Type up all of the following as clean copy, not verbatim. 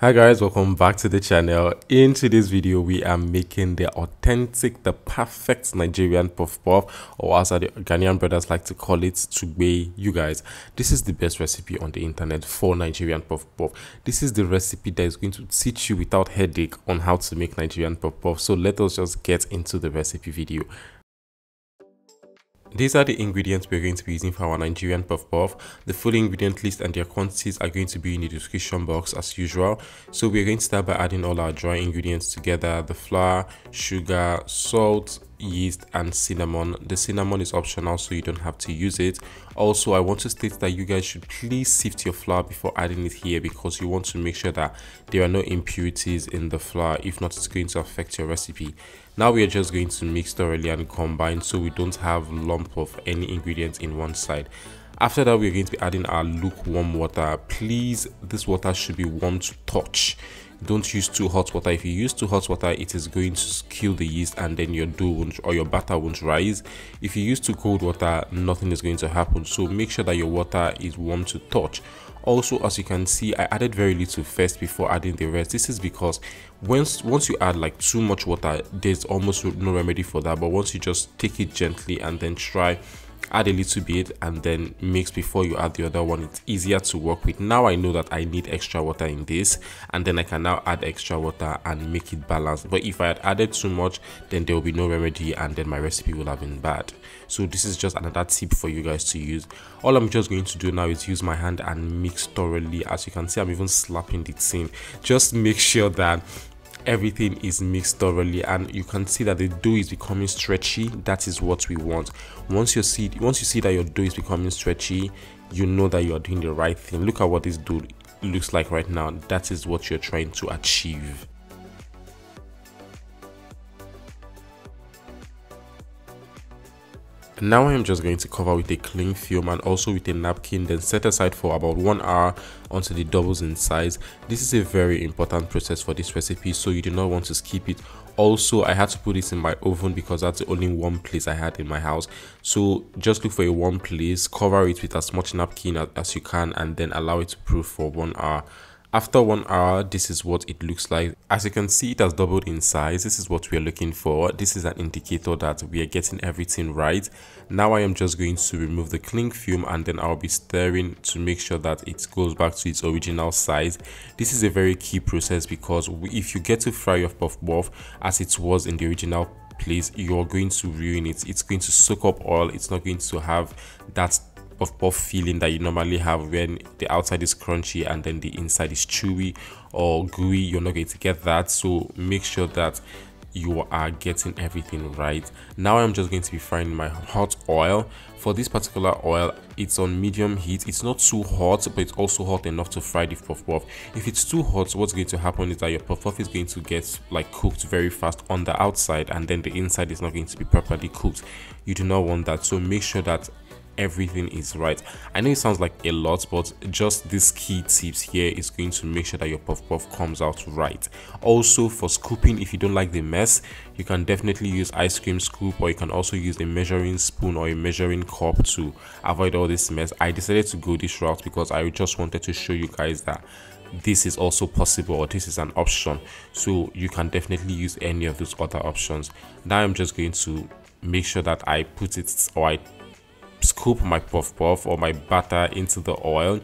Hi guys, welcome back to the channel. In today's video we are making the perfect Nigerian puff puff, or as the Ghanaian brothers like to call it, Toogei. You guys, this is the best recipe on the internet for Nigerian puff puff. This is the recipe that is going to teach you without headache on how to make Nigerian puff puff. So let us just get into the recipe video. These are the ingredients we're going to be using for our Nigerian puff puff. The full ingredient list and their quantities are going to be in the description box as usual. So we're going to start by adding all our dry ingredients together: the flour, sugar, salt, yeast and cinnamon. The cinnamon is optional, so you don't have to use it. Also, I want to state that you guys should please sift your flour before adding it here, because you want to make sure that there are no impurities in the flour. If not, it's going to affect your recipe. Now we are just going to mix thoroughly and combine so we don't have lump of any ingredients in one side. After that, we're going to be adding our lukewarm water. Please, this water should be warm to touch. Don't use too hot water. If you use too hot water, it is going to kill the yeast and then your dough won't, or your batter won't rise. If you use too cold water, nothing is going to happen. So make sure that your water is warm to touch. Also, as you can see, I added very little first before adding the rest. This is because once you add like too much water, there's almost no remedy for that. But once you just take it gently and then add a little bit and then mix before you add the other one, it's easier to work with. Now I know that I need extra water in this, and then I can now add extra water and make it balanced. But if I had added too much, then there will be no remedy and then my recipe will have been bad. So this is just another tip for you guys to use. All I'm just going to do now is use my hand and mix thoroughly. As you can see, I'm even slapping the tin. Just make sure that everything is mixed thoroughly, and you can see that the dough is becoming stretchy. That is what we want. Once you see that your dough is becoming stretchy, you know that you are doing the right thing. Look at what this dough looks like right now. That is what you're trying to achieve. Now I am just going to cover with a cling film and also with a napkin, then set aside for about 1 hour until it doubles in size. This is a very important process for this recipe, so you do not want to skip it. Also, I had to put this in my oven because that's the only warm place I had in my house. So just look for a warm place, cover it with as much napkin as you can, and then allow it to proof for 1 hour. After 1 hour, this is what it looks like. As you can see, it has doubled in size. This is what we are looking for. This is an indicator that we are getting everything right. Now I am just going to remove the cling film, and then I'll be stirring to make sure that it goes back to its original size. This is a very key process, because if you get to fry your puff puff as it was in the original place, you're going to ruin it. It's going to soak up oil. It's not going to have that puff puff feeling that you normally have when the outside is crunchy and then the inside is chewy or gooey. You're not going to get that, so make sure that you are getting everything right. Now I'm just going to be frying my hot oil. For this particular oil, it's on medium heat. It's not too hot, but it's also hot enough to fry the puff puff. If it's too hot, what's going to happen is that your puff puff is going to get like cooked very fast on the outside, and then the inside is not going to be properly cooked. You do not want that, so make sure that everything is right. I know it sounds like a lot, but just these key tips here is going to make sure that your puff puff comes out right. Also, for scooping, if you don't like the mess, you can definitely use ice cream scoop, or you can also use a measuring spoon or a measuring cup to avoid all this mess. I decided to go this route because I just wanted to show you guys that this is also possible, or this is an option, so you can definitely use any of those other options. Now I'm just going to make sure that I put it, or I scoop my puff puff or my batter into the oil,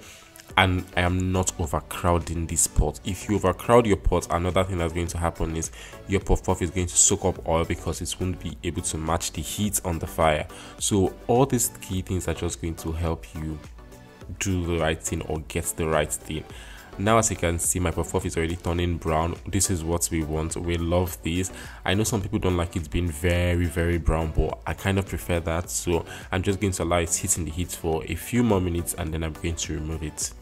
and I am not overcrowding this pot. If you overcrowd your pot, another thing that's going to happen is your puff puff is going to soak up oil because it won't be able to match the heat on the fire. So all these key things are just going to help you do the right thing or get the right thing. Now, as you can see, my puff puff is already turning brown. This is what we want. We love this. I know some people don't like it being very brown, but I kind of prefer that. So I'm just going to allow it sit in the heat for a few more minutes, and then I'm going to remove it.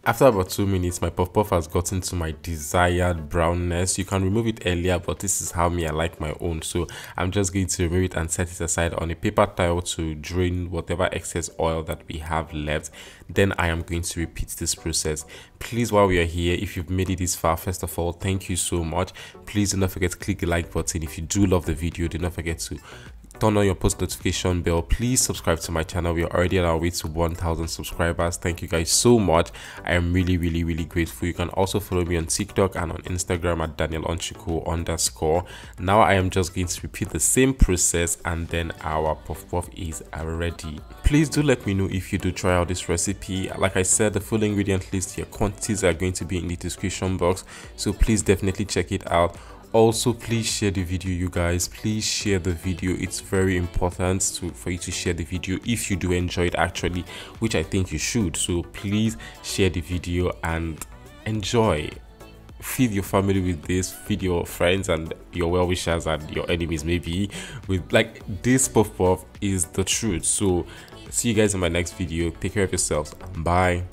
After about 2 minutes, my puff puff has gotten to my desired brownness. You can remove it earlier, but this is how I like my own. So I'm just going to remove it and set it aside on a paper towel to drain whatever excess oil that we have left. Then I am going to repeat this process. Please, while we are here, if you've made it this far, first of all, thank you so much. Please do not forget to click the like button. If you do love the video, do not forget to turn on your post notification bell. Please subscribe to my channel. We are already on our way to 1,000 subscribers. Thank you guys so much. I am really grateful. You can also follow me on TikTok and on Instagram at DanielOnchuku_. Now I am just going to repeat the same process, and then our puff puff is ready. Please do let me know if you do try out this recipe. Like I said, the full ingredient list, your quantities are going to be in the description box, so please definitely check it out. Also, please share the video, you guys. Please share the video. It's very important for you to share the video if you do enjoy it, actually, which I think you should. So please share the video and enjoy. Feed your family with this, feed your friends and your well-wishers and your enemies, maybe, with like this. Puff puff is the truth. So see you guys in my next video. Take care of yourselves. Bye.